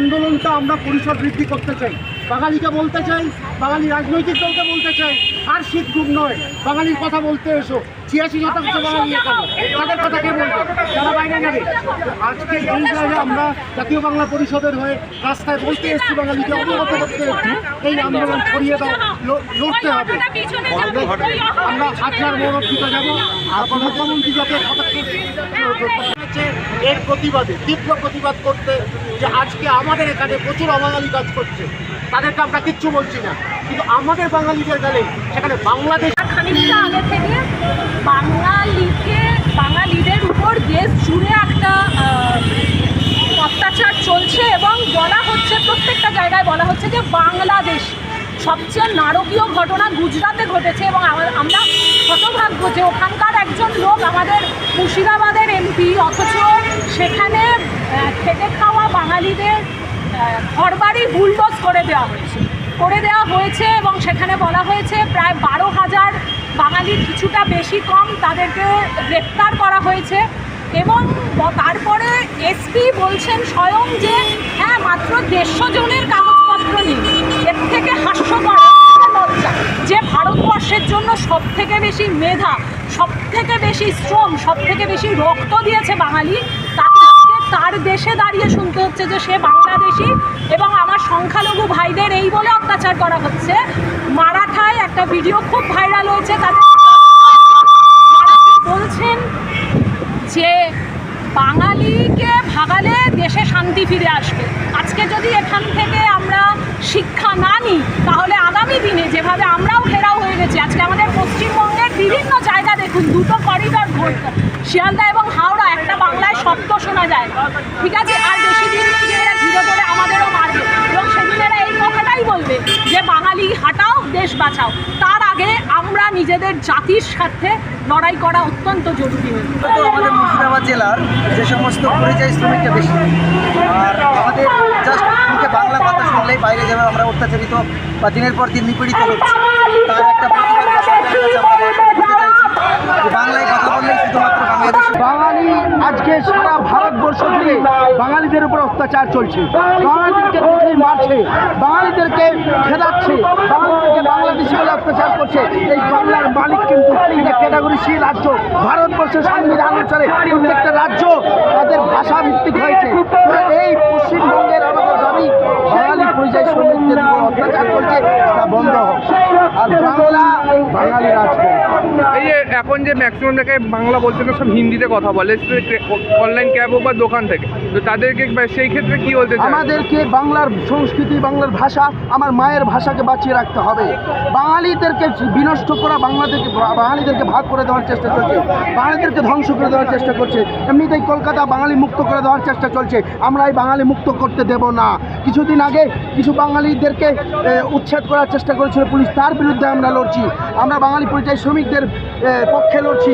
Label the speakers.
Speaker 1: আন্দোলনটা আমরা পরিসর বৃদ্ধি করতে চাই। বাঙালিকে বলতে চাই, বাঙালি রাজনৈতিক দলকে বলতে চাই, আর শীত গ্রুপ নয়, বাঙালির কথা বলতে এসো। 86% বাঙালি এখানে, তাদের কথা কে বলবে? যারা বাইরে যাবে। আজকে এই জায়গায় আমরা জাতীয় বাংলা পরিষদের হয়ে রাস্তায় বলতে এসেছি, বাঙালিকে অবগত করতে এসেছি, এই আন্দোলন ছড়িয়ে দাও, লড়তে হবে। আমরা হাজার মোড় দিতে যাবো, আর মুখ্যমন্ত্রী যাতে এর প্রতিবাদে তীব্র প্রতিবাদ করতে, যে আজকে আমাদের এখানে প্রচুর অবাঙালি কাজ করছে, তাদেরকে আমরা কিচ্ছু বলছি না, কিন্তু আমাদের বাঙালিদের গেলে সেখানে বাংলাদেশ
Speaker 2: খানিকটা আগে থেকে বাঙালিদের উপর দেশ জুড়ে একটা অত্যাচার চলছে এবং বলা হচ্ছে, প্রত্যেকটা জায়গায় বলা হচ্ছে যে বাংলাদেশ। সবচেয়ে নারকীয় ঘটনা গুজরাটে ঘটেছে এবং আমরা হতভাগ্য যে ওখানকার একজন লোক আমাদের মুর্শিদাবাদের এমপি, অথচ সেখানে খেটে খাওয়া বাঙালিদের ঘরবাড়ি বুলডোজ করে দেওয়া হয়েছে এবং সেখানে বলা হয়েছে প্রায় 12,000 বাঙালি, কিছুটা বেশি কম, তাদেরকে গ্রেপ্তার করা হয়েছে। এবং তারপরে এসপি বলছেন স্বয়ং যে হ্যাঁ, মাত্র 150 জনের কাগজপত্র নেই। এর থেকে হাস্যকর লজ্জা যে ভারতবর্ষের জন্য সবথেকে বেশি মেধা, সবথেকে বেশি শ্রম, সবথেকে বেশি রক্ত দিয়েছে বাঙালি, তাকে তার দেশে দাঁড়িয়ে শুনতে হচ্ছে যে সে বাংলাদেশি এবং আমার সংখ্যালঘু ভাইদের এই বলে অত্যাচার করা হচ্ছে। মারাঠায় একটা ভিডিও খুব ভাইরাল হয়েছে, তাদের বলছেন যে বাঙালিকে ভাগালে দেশে শান্তি ফিরে আসবে। আজকে যদি এখান থেকে আমরা শিক্ষা না নিই, তাহলে আগামী দিনে যেভাবে আমরাও ঘেরাও হয়ে গেছি, আজকে আমাদের পশ্চিমবঙ্গের বিভিন্ন জায়গা দেখুন, 2টো করিডর ঘটছে, শিয়ালদা এবং হাওড়া, একটা বাংলায় শব্দ শোনা যায়, ঠিক আছে? আর বেশি দিন এরা ধীরে ধরে আমাদেরও মারবে এবং সেদিন এরা এই কথাটাই বলবে যে বাঙালি হাঁটাও, দেশ বাঁচাও। তার আগে আমরা নিজেদের জাতির সাথে লড়াই করা অত্যন্ত জরুরি।
Speaker 3: আমাদের মুর্শিদাবাদ জেলার যে সমস্ত পরিযায়ী শ্রমিকটা বেশি, আর আমাদের জাস্ট মুখে বাংলা কথা শুনলেই বাইরে যাবে আমরা অত্যাচারিত বা দিনের পর দিন নিপীড়িত হচ্ছে, তার একটা প্রতিবাদ বাংলায় কথা বললেই শুধুমাত্র বাংলাদেশ।
Speaker 1: বাঙালি আজকে সারা ভারতবর্ষ জুড়ে বাঙালিদের উপর অত্যাচার চলছে, বাঙালিদেরকে মারছে, বাঙালিদেরকে খেদাচ্ছে, বাঙালিদেরকে বাংলাদেশি বলে অত্যাচার করছে। এই বাংলার মালিক কিন্তু এটা ক্যাটাগরি সি রাজ্য। ভারতবর্ষের সংবিধান অনুসারে প্রত্যেকটা রাজ্য তাদের ভাষা ভিত্তিক হয়েছে। এই পশ্চিমবঙ্গের আমাদের দাবি, বাঙালি পরিযায়ী শ্রমিকদের উপর অত্যাচার চলছে, তা বন্ধ হোক, আর বাঙালি রাজ করুক।
Speaker 4: এই যে এখন যে ম্যাক্সিমাম জায়গায় বাংলা বলছে না, সব হিন্দিতে কথা বলে, অনলাইন ক্যাব হোক বা দোকান থেকে, তো তাদেরকে সেই ক্ষেত্রে কি বলতে চাই?
Speaker 1: আমাদেরকে বাংলার সংস্কৃতি, বাংলার ভাষা, আমার মায়ের ভাষাকে বাঁচিয়ে রাখতে হবে। বাঙালিদেরকে বিনষ্ট করা, বাঙালিদেরকে ভাগ করে দেওয়ার চেষ্টা চলছে, বাঙালিদেরকে ধ্বংস করে দেওয়ার চেষ্টা করছে। এমনিতেই কলকাতা বাঙালি মুক্ত করে দেওয়ার চেষ্টা চলছে, আমরা এই বাঙালি মুক্ত করতে দেব না। কিছুদিন আগে কিছু বাঙালিদেরকে উচ্ছেদ করার চেষ্টা করেছিল পুলিশ, তার বিরুদ্ধে আমরা লড়ছি। আমরা বাঙালি পরিযায়ী শ্রমিকদের পক্ষে লড়ছি।